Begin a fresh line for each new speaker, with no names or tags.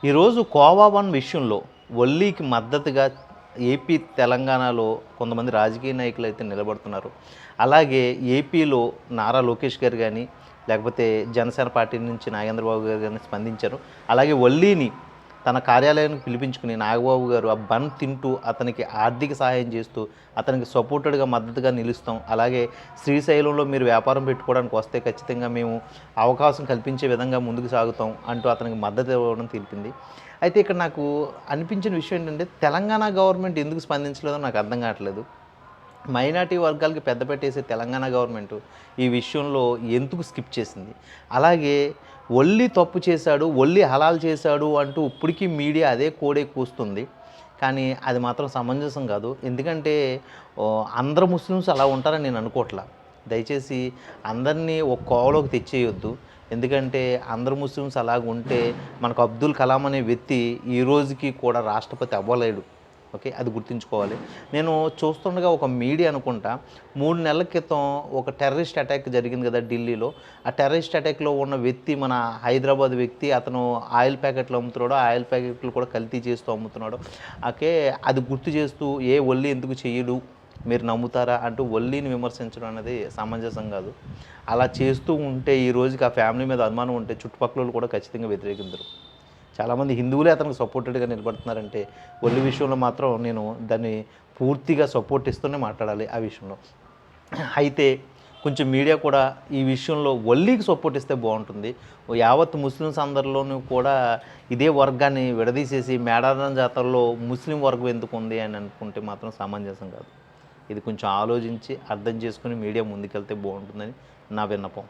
ఈరోజు కోవా వన్ విషయంలో ఒల్లీకి మద్దతుగా ఏపీ, తెలంగాణలో కొంతమంది రాజకీయ నాయకులు అయితే నిలబడుతున్నారు. అలాగే ఏపీలో నారా లోకేష్ గారు కానీ, లేకపోతే జనసేన పార్టీ నుంచి నాగేంద్రబాబు గారు కానీ స్పందించారు. అలాగే ఒల్లీని తన కార్యాలయానికి పిలిపించుకుని నాగబాబు గారు ఆ బన్ తింటూ అతనికి ఆర్థిక సహాయం చేస్తూ అతనికి సపోర్టెడ్గా మద్దతుగా నిలుస్తాం. అలాగే శ్రీశైలంలో మీరు వ్యాపారం పెట్టుకోవడానికి వస్తే ఖచ్చితంగా మేము అవకాశం కల్పించే విధంగా ముందుకు సాగుతాం అంటూ అతనికి మద్దతు ఇవ్వడం తెలిపింది. అయితే ఇక్కడ నాకు అనిపించిన విషయం ఏంటంటే తెలంగాణ గవర్నమెంట్ ఎందుకు స్పందించలేదో నాకు అర్థం కావట్లేదు. మైనార్టీ వర్గాలకి పెద్దపెట్టేసే తెలంగాణ గవర్నమెంట్ ఈ విషయంలో ఎందుకు స్కిప్ చేసింది? అలాగే ఒల్లి తప్పు చేశాడు, ఒల్లి హలాల్ చేశాడు అంటూ ఇప్పటికీ మీడియా అదే కోడే కూస్తుంది. కానీ అది మాత్రం సమంజసం కాదు. ఎందుకంటే అందరు ముస్లిమ్స్ అలా ఉంటారని నేను అనుకోవట్లా. దయచేసి అందరినీ ఒక కోవలోకి తెచ్చేయొద్దు. ఎందుకంటే అందరు ముస్లిమ్స్ అలాగ ఉంటే మనకు అబ్దుల్ కలాం అనే వ్యక్తి ఈ రోజుకి కూడా రాష్ట్రపతి అవ్వలేడు. ఓకే, అది గుర్తుంచుకోవాలి. నేను చూస్తుండగా ఒక మీడియా అనుకుంటా 3 నెలల క్రితం ఒక టెర్రరిస్ట్ అటాక్ జరిగింది కదా ఢిల్లీలో. ఆ టెర్రరిస్ట్ అటాక్లో ఉన్న వ్యక్తి మన హైదరాబాద్ వ్యక్తి. అతను ఆయిల్ ప్యాకెట్లు అమ్ముతున్నాడు, ఆయిల్ ప్యాకెట్లు కూడా కల్తీ చేస్తూ అమ్ముతున్నాడు. ఓకే, అది గుర్తు చేస్తూ ఒల్లి ఎందుకు చెయ్యడు, మీరు నమ్ముతారా అంటూ ఒల్లీని విమర్శించడం అనేది సమంజసం కాదు. అలా చేస్తూ ఉంటే ఈ రోజుకి ఆ ఫ్యామిలీ మీద అనుమానం ఉంటే చుట్టుపక్కల కూడా ఖచ్చితంగా వ్యతిరేకించరు. చాలామంది హిందువులే అతనికి సపోర్టెడ్గా నిలబడుతున్నారంటే ఒల్లి విషయంలో మాత్రం నేను దాన్ని పూర్తిగా సపోర్ట్ ఇస్తూనే మాట్లాడాలి ఆ విషయంలో. అయితే కొంచెం మీడియా కూడా ఈ విషయంలో ఒల్లీకి సపోర్ట్ ఇస్తే బాగుంటుంది. యావత్ ముస్లిమ్స్ అందరిలోనూ కూడా ఇదే వర్గాన్ని విడదీసేసి మేడారం జాతరలో ముస్లిం వర్గం ఎందుకు ఉంది అని అనుకుంటే మాత్రం సమంజసం కాదు. ఇది కొంచెం ఆలోచించి అర్థం చేసుకుని మీడియా ముందుకెళ్తే బాగుంటుందని నా విన్నపం.